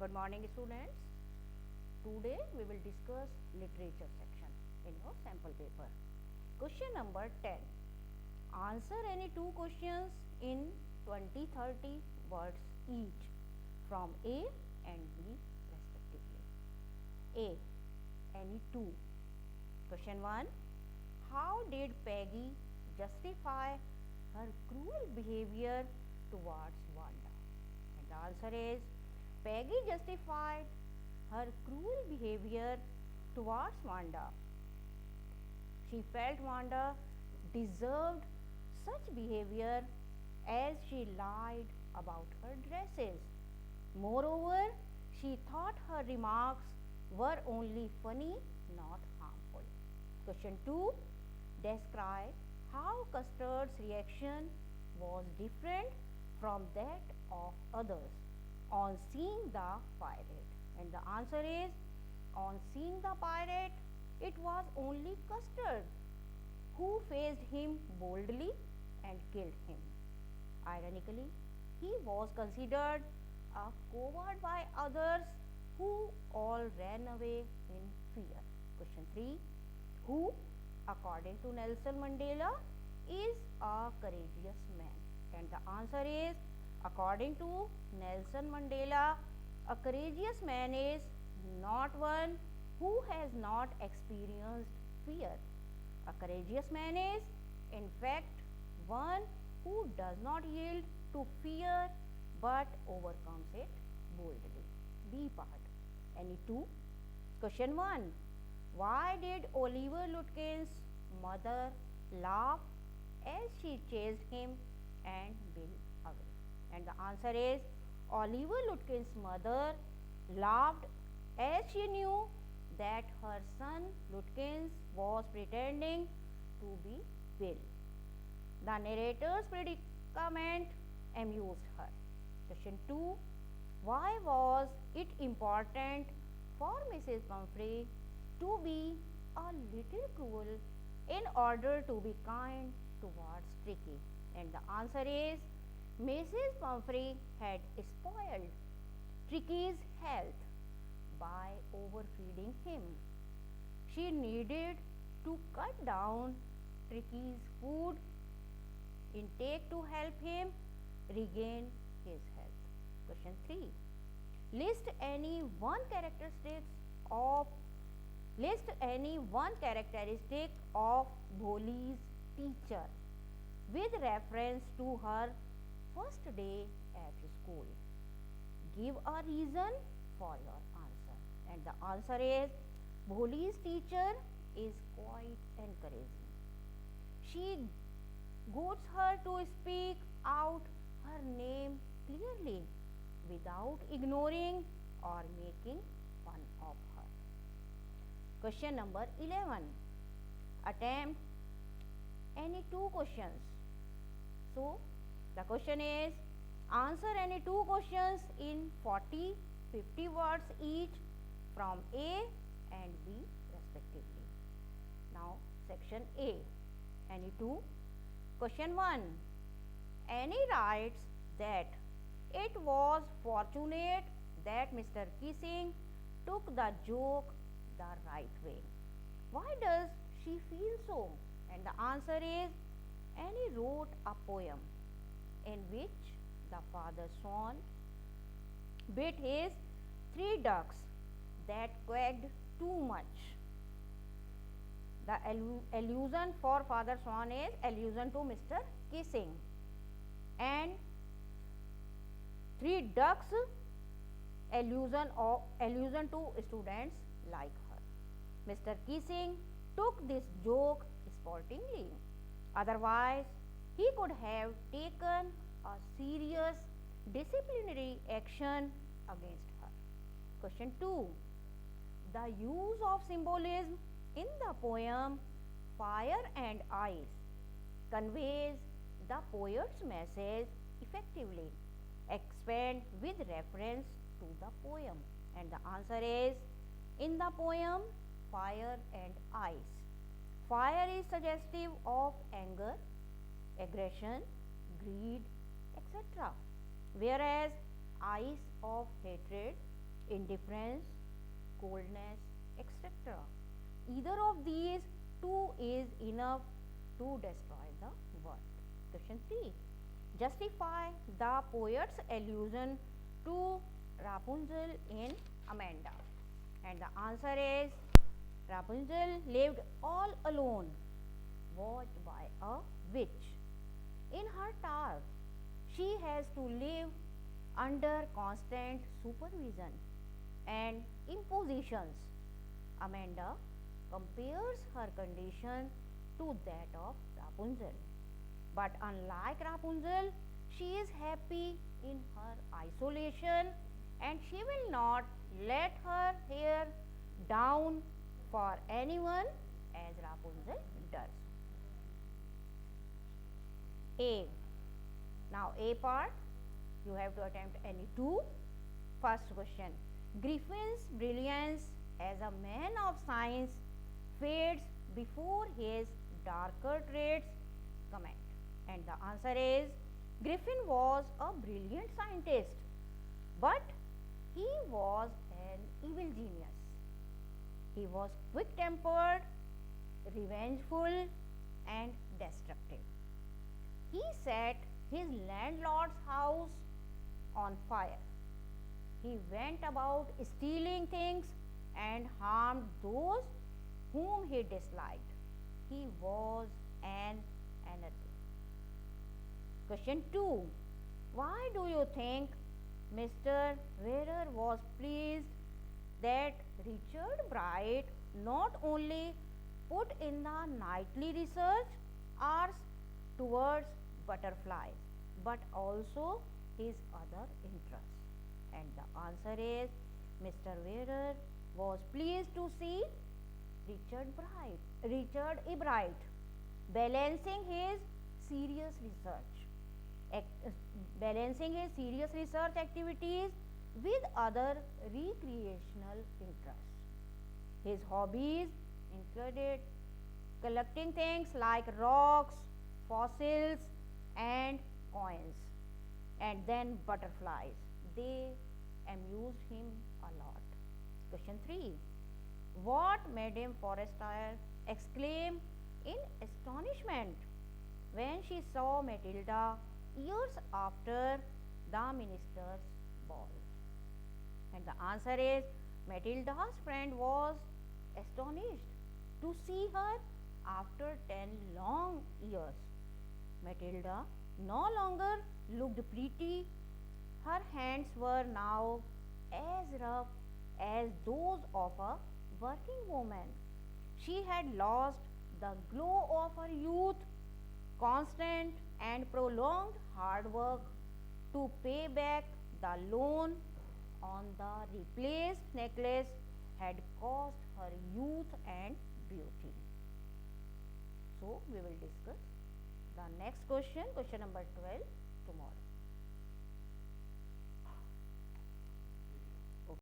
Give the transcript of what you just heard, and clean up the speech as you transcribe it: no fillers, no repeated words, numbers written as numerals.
Good morning, students. Today we will discuss literature section in your sample paper. Question number 10. Answer any two questions in 20-30 words each from A and B respectively. A. Any two. Question 1. How did Peggy justify her cruel behavior towards Wanda? And the answer is Peggy justified her cruel behavior towards Wanda. She felt Wanda deserved such behavior as she lied about her dresses. Moreover, she thought her remarks were only funny, not harmful. Question 2. Describe how Custard's reaction was different from that of others on seeing the pirate. And the answer is on seeing the pirate, it was only Custard who faced him boldly and killed him. Ironically, he was considered a coward by others who all ran away in fear. Question 3. Who, according to Nelson Mandela, is a courageous man? And the answer is, according to Nelson Mandela, a courageous man is not one who has not experienced fear. A courageous man is, in fact, one who does not yield to fear but overcomes it boldly. B part. Any two? Question 1. Why did Oliver Lutkin's mother laugh as she chased him and Bill away? And the answer is Oliver Lutkin's mother laughed as she knew that her son Lutkins was pretending to be Bill. The narrator's predicament amused her. Question 2. Why was it important for Mrs. Pumphrey to be a little cruel in order to be kind towards Tricky? And the answer is Mrs. Pumphrey had spoiled Tricky's health by overfeeding him. She needed to cut down Tricky's food intake to help him regain his health. Question 3. List any one characteristic of Bholi's teacher with reference to her first day at school. Give a reason for your answer. And the answer is Bholi's teacher is quite encouraging. She goads her to speak out her name clearly without ignoring or making fun of her. Question number 11. Attempt any two questions. So, the question is answer any two questions in 40-50 words each from A and B respectively. Now, section A. Any two? Question 1. Annie writes that it was fortunate that Mr. Kissing took the joke the right way. Why does she feel so? And the answer is Annie wrote a poem in which the father swan bit his 3 ducks that quacked too much. The allusion for father swan is allusion to Mr. Kissing, and 3 ducks allusion to students like her. Mr. Kissing took this joke sportingly. Otherwise, he could have taken a serious disciplinary action against her. Question 2. The use of symbolism in the poem Fire and Ice conveys the poet's message effectively. Expand with reference to the poem. And the answer is in the poem Fire and Ice. Fire is suggestive of anger, aggression, greed, etc. Whereas ice of hatred, indifference, coldness, etc. Either of these two is enough to destroy the world. Question 3. Justify the poet's allusion to Rapunzel in Amanda. And the answer is Rapunzel lived all alone, watched by a witch. In her tower, she has to live under constant supervision and impositions. Amanda compares her condition to that of Rapunzel. But unlike Rapunzel, she is happy in her isolation and she will not let her hair down for anyone as Rapunzel does. A. Now A part, you have to attempt any two. First question. Griffin's brilliance as a man of science fades before his darker traits. Comment. And the answer is Griffin was a brilliant scientist, but he was an evil genius. He was quick tempered, revengeful, and destructive. He set his landlord's house on fire. He went about stealing things and harmed those whom he disliked. He was an anarchist. Question 2. Why do you think Mr. Weir was pleased that Richard Bright not only put in the nightly research hours towards butterflies but also his other interests? And the answer is Mr. Weir was pleased to see Richard E. Bright balancing his serious research activities with other recreational interests. His hobbies included collecting things like rocks, fossils, and coins, and then butterflies. They amused him a lot. Question 3. What Madame Forestier exclaimed in astonishment when she saw Matilda years after the minister's ball? And the answer is Matilda's friend was astonished to see her after 10 long years. Matilda no longer looked pretty. Her hands were now as rough as those of a working woman. She had lost the glow of her youth. Constant and prolonged hard work to pay back the loan on the replaced necklace had cost her youth and beauty. So, we will discuss the next question, question number 12, tomorrow.